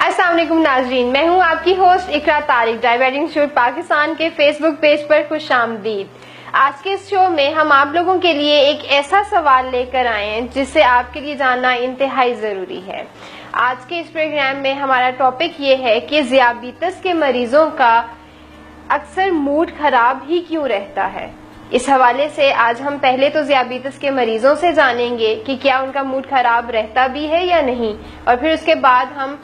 अस्सलाम वालेकुम नाजरीन, मैं हूं आपकी होस्ट इकरा तारिक। डायबिटिक इंस्टीट्यूट पाकिस्तान के फेसबुक पेज पर खुशामदीद। आज के इस शो में हम आप लोगों के लिए एक ऐसा सवाल लेकर आए हैं जिससे आपके लिए जानना इंतहाई ज़रूरी है। आज के इस प्रोग्राम में हमारा टॉपिक ये है कि ज़ियाबितस के मरीजों का अक्सर मूड खराब ही क्यों रहता है। इस हवाले से आज हम पहले तो ज़ियाबितस के मरीजों से जानेंगे कि क्या उनका मूड खराब रहता भी है या नहीं, और फिर उसके बाद हम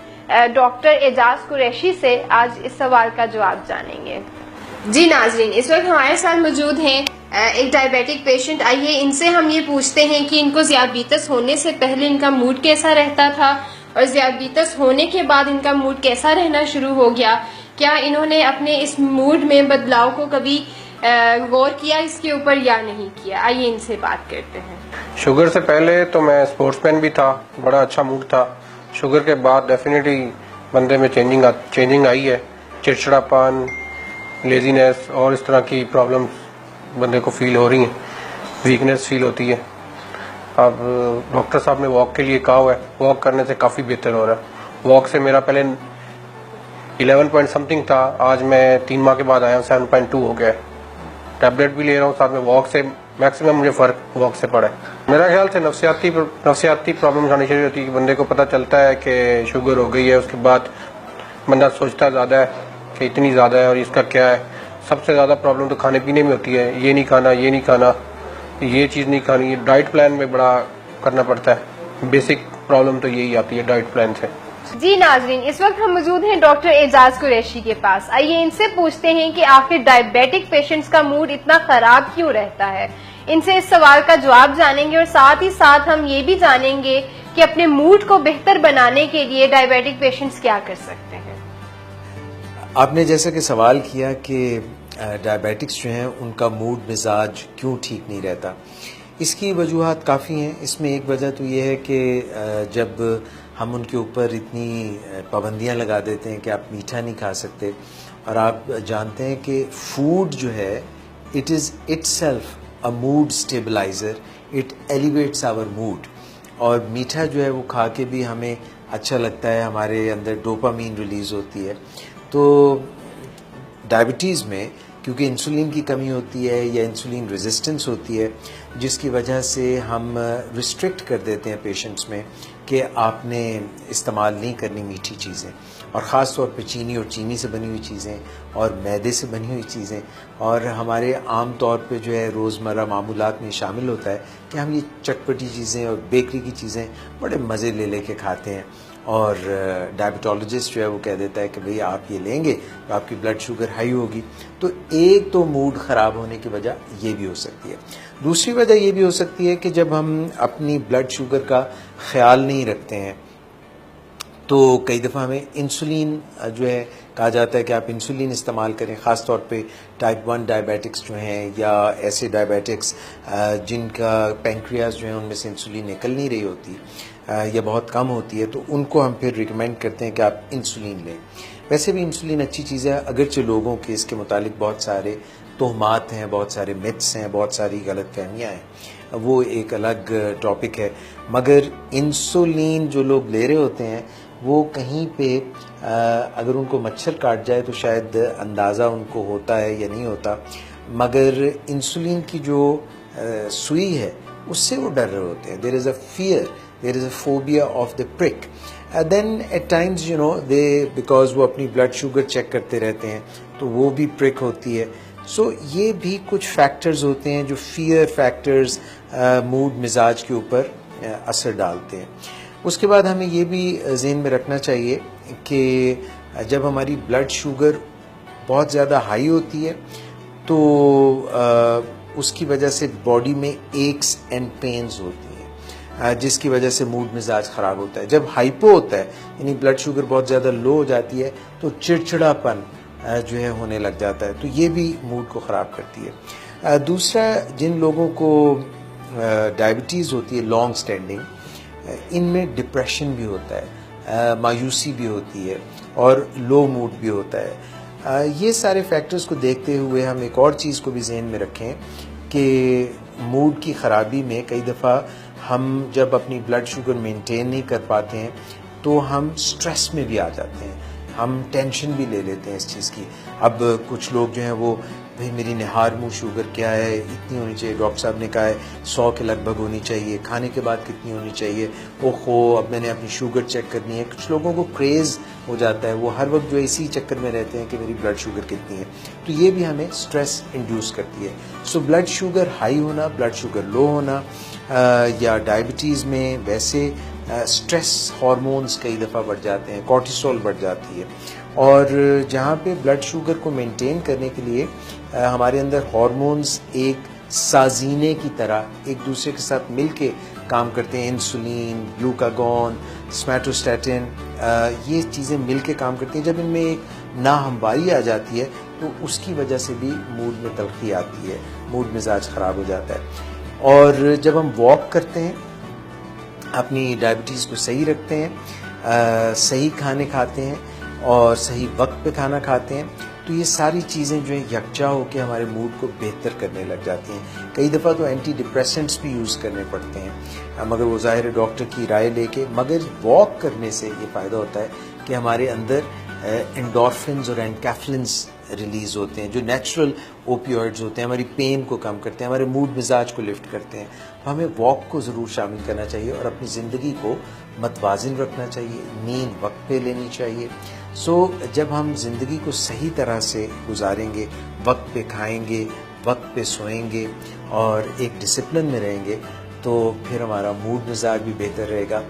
डॉक्टर एजाज कुरैशी से आज इस सवाल का जवाब जानेंगे। जी नाजरीन, इस वक्त हमारे साथ मौजूद हैं एक डायबिटिक पेशेंट। आइए इनसे हम ये पूछते हैं कि इनको ज़ियाबितस होने से पहले इनका मूड कैसा रहता था और ज़ियाबितस होने के बाद इनका मूड कैसा रहना शुरू हो गया। क्या इन्होंने अपने इस मूड में बदलाव को कभी गौर किया इसके ऊपर या नहीं किया। आइए इनसे बात करते हैं। शुगर से पहले तो मैं स्पोर्ट्समैन भी था, बड़ा अच्छा मूड था। शुगर के बाद डेफिनेटली बंदे में चेंजिंग आई है। चिड़चिड़ापन, लेजीनेस और इस तरह की प्रॉब्लम्स बंदे को फील हो रही हैं, वीकनेस फील होती है। अब डॉक्टर साहब ने वॉक के लिए कहा हुआ है, वॉक करने से काफ़ी बेहतर हो रहा है। वॉक से मेरा पहले 11 पॉइंट समथिंग था, आज मैं 3 माह के बाद आया हूँ 7.2 हो गया है। टैबलेट भी ले रहा हूँ, साथ में वॉक से मैक्सिमम मुझे फ़र्क वॉक से पड़ा है। मेरा ख्याल से नफसियाती प्रॉब्लम्स आनी शुरू होती है कि बंदे को पता चलता है कि शुगर हो गई है। उसके बाद बंदा सोचता ज़्यादा है कि इतनी ज़्यादा है और इसका क्या है। सबसे ज़्यादा प्रॉब्लम तो खाने पीने में होती है, ये नहीं खाना, ये नहीं खाना, ये चीज़ नहीं खानी। डाइट प्लान में बड़ा करना पड़ता है। बेसिक प्रॉब्लम तो यही आती है डाइट प्लान से। जी नाजरीन, इस वक्त हम मौजूद हैं डॉक्टर एजाज कुरैशी के पास। आइए इनसे पूछते हैं कि आखिर डायबिटिक पेशेंट्स का मूड इतना खराब क्यों रहता है। इनसे इस सवाल का जवाब जानेंगे और साथ ही साथ हम ये भी जानेंगे कि अपने मूड को बेहतर बनाने के लिए डायबिटिक पेशेंट्स क्या कर सकते हैं। आपने जैसा कि सवाल किया कि डायबिटिक्स जो हैं उनका मूड मिजाज क्यों ठीक नहीं रहता, इसकी वजूहात काफ़ी हैं। इसमें एक वजह तो ये है कि जब हम उनके ऊपर इतनी पाबंदियां लगा देते हैं कि आप मीठा नहीं खा सकते, और आप जानते हैं कि फूड जो है it is itself a mood stabiliser, it elevates our mood. और मीठा जो है वो खा के भी हमें अच्छा लगता है, हमारे अंदर डोपामीन रिलीज़ होती है। तो डायबिटीज़ में क्योंकि इंसुलिन की कमी होती है या इंसुलिन रेजिस्टेंस होती है, जिसकी वजह से हम रिस्ट्रिक्ट कर देते हैं पेशेंट्स में कि आपने इस्तेमाल नहीं करनी मीठी चीज़ें, और ख़ास तौर पे चीनी और चीनी से बनी हुई चीज़ें और मैदे से बनी हुई चीज़ें। और हमारे आम तौर पे जो है रोज़मर्रा मामूलात में शामिल होता है कि हम ये चटपटी चीज़ें और बेकरी की चीज़ें बड़े मज़े ले लेके खाते हैं, और डायबिटोलॉजिस्ट जो है वो कह देता है कि भाई आप ये लेंगे तो आपकी ब्लड शुगर हाई होगी। तो एक तो मूड ख़राब होने की वजह ये भी हो सकती है। दूसरी वजह ये भी हो सकती है कि जब हम अपनी ब्लड शुगर का ख्याल नहीं रखते हैं तो कई दफ़ा हमें इंसुलिन जो है कहा जाता है कि आप इंसुलिन इस्तेमाल करें, ख़ास तौर पे टाइप 1 डायबिटिक्स जो हैं या ऐसे डायबिटिक्स जिनका पेंक्रियाज जो है उनमें से इंसुलिन निकल नहीं रही होती या बहुत कम होती है, तो उनको हम फिर रिकमेंड करते हैं कि आप इंसुलिन लें। वैसे भी इंसुलिन अच्छी चीज़ है, अगरचे लोगों के इसके मुतालिक बहुत सारे तोहमात हैं, बहुत सारे मिथ्स हैं, बहुत सारी गलतफहमियाँ हैं, वो एक अलग टॉपिक है। मगर इंसुलिन जो लोग ले रहे होते हैं वो कहीं पे अगर उनको मच्छर काट जाए तो शायद अंदाज़ा उनको होता है या नहीं होता, मगर इंसुलिन की जो सुई है उससे वो डर रहे होते हैं। There is a fear, there is a phobia of the prick. Then at times you know they, because वो अपनी ब्लड शुगर चेक करते रहते हैं तो वो भी प्रिक होती है। सो ये भी कुछ फैक्टर्स होते हैं जो फियर फैक्टर्स मूड मिजाज के ऊपर असर डालते हैं। उसके बाद हमें ये भी ज़हन में रखना चाहिए कि जब हमारी ब्लड शुगर बहुत ज़्यादा हाई होती है तो उसकी वजह से बॉडी में एक्स एंड पेन्स होती हैं, जिसकी वजह से मूड मिजाज ख़राब होता है। जब हाइपो होता है यानी ब्लड शुगर बहुत ज़्यादा लो हो जाती है तो चिड़चिड़ापन जो है होने लग जाता है, तो ये भी मूड को ख़राब करती है। दूसरा, जिन लोगों को डायबिटीज़ होती है लॉन्ग स्टैंडिंग, इनमें डिप्रेशन भी होता है, मायूसी भी होती है और लो मूड भी होता है। ये सारे फैक्टर्स को देखते हुए हम एक और चीज़ को भी ज़हन में रखें कि मूड की ख़राबी में कई दफ़ा हम जब अपनी ब्लड शुगर मेंटेन नहीं कर पाते हैं तो हम स्ट्रेस में भी आ जाते हैं, हम टेंशन भी ले लेते हैं इस चीज़ की। अब कुछ लोग जो हैं वो, भाई मेरी निहार मुँह शुगर क्या है, इतनी होनी चाहिए, डॉक्टर साहब ने कहा है 100 के लगभग होनी चाहिए, खाने के बाद कितनी होनी चाहिए, ओहो अब मैंने अपनी शुगर चेक करनी है। कुछ लोगों को क्रेज़ हो जाता है, वो हर वक्त जो इसी चक्कर में रहते हैं कि मेरी ब्लड शुगर कितनी है, तो ये भी हमें स्ट्रेस इंड्यूस करती है। सो ब्लड शुगर हाई होना, ब्लड शुगर लो होना या डायबिटीज़ में वैसे स्ट्रेस हार्मोन्स कई दफ़ा बढ़ जाते हैं, कॉर्टिसोल बढ़ जाती है, और जहाँ पे ब्लड शुगर को मेंटेन करने के लिए हमारे अंदर हार्मोन्स एक साजीने की तरह एक दूसरे के साथ मिलके काम करते हैं, इंसुलिन, ग्लूकागॉन, स्मैटोस्टैटिन, ये चीज़ें मिलके काम करती हैं। जब इनमें एक नाहमवारी आ जाती है तो उसकी वजह से भी मूड में तल्खी आती है, मूड मिजाज ख़राब हो जाता है। और जब हम वॉक करते हैं, अपनी डायबिटीज़ को सही रखते हैं, सही खाने खाते हैं और सही वक्त पे खाना खाते हैं, तो ये सारी चीज़ें जो है यकजा होकर हमारे मूड को बेहतर करने लग जाती हैं। कई दफ़ा तो एंटी डिप्रेसेंट्स भी यूज़ करने पड़ते हैं, मगर वो ज़ाहिर है डॉक्टर की राय लेके। मगर वॉक करने से ये फ़ायदा होता है कि हमारे अंदर एंडोर्फिन्स और एनकैफ्लिन्स रिलीज़ होते हैं, जो नेचुरल ओपियोइड्स होते हैं, हमारी पेन को कम करते हैं, हमारे मूड मिजाज को लिफ्ट करते हैं। तो हमें वॉक को ज़रूर शामिल करना चाहिए और अपनी ज़िंदगी को मतवाज़िन रखना चाहिए, नींद वक्त पे लेनी चाहिए। सो जब हम ज़िंदगी को सही तरह से गुजारेंगे, वक्त पे खाएंगे, वक्त पे सोएंगे और एक डिसिप्लिन में रहेंगे, तो फिर हमारा मूड मिजाज भी बेहतर रहेगा।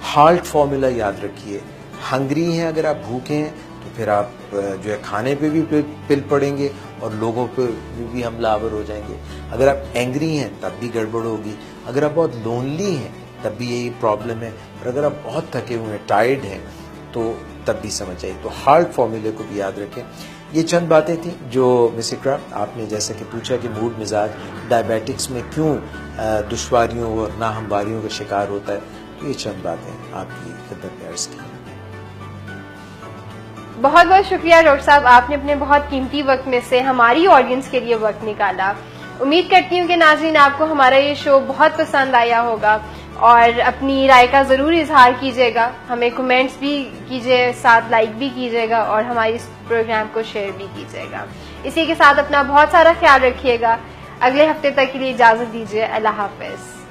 हार्ट फॉर्मूला याद रखिए, हंग्री हैं अगर आप भूखे हैं तो फिर आप जो है खाने पे भी पिल पड़ेंगे और लोगों पे भी हमलावर हो जाएंगे। अगर आप एंग्री हैं तब भी गड़बड़ होगी, अगर आप बहुत लोनली हैं तब भी यही प्रॉब्लम है, और अगर आप बहुत थके हुए हैं, टायर्ड हैं, तो तब भी समझ आइए। तो हार्ट फॉर्मूले को भी याद रखें। ये चंद बातें थी जो मिस इकरा आपने जैसे कि पूछा कि मूड मिजाज डायबिटिक्स में क्यों दुश्वारियों और नाहमवारियों का शिकार होता है, तो ये चंद बातें आपकी खिदमत में अर्ज की। बहुत बहुत शुक्रिया डॉक्टर साहब, आपने अपने बहुत कीमती वक्त में से हमारी ऑडियंस के लिए वक्त निकाला। उम्मीद करती हूँ कि नाज़रीन आपको हमारा ये शो बहुत पसंद आया होगा और अपनी राय का ज़रूर इजहार कीजिएगा, हमें कमेंट्स भी कीजिए, साथ लाइक भी कीजिएगा और हमारे इस प्रोग्राम को शेयर भी कीजिएगा। इसी के साथ अपना बहुत सारा ख्याल रखिएगा। अगले हफ्ते तक के लिए इजाज़त दीजिए। अल्लाह हाफ़िज़।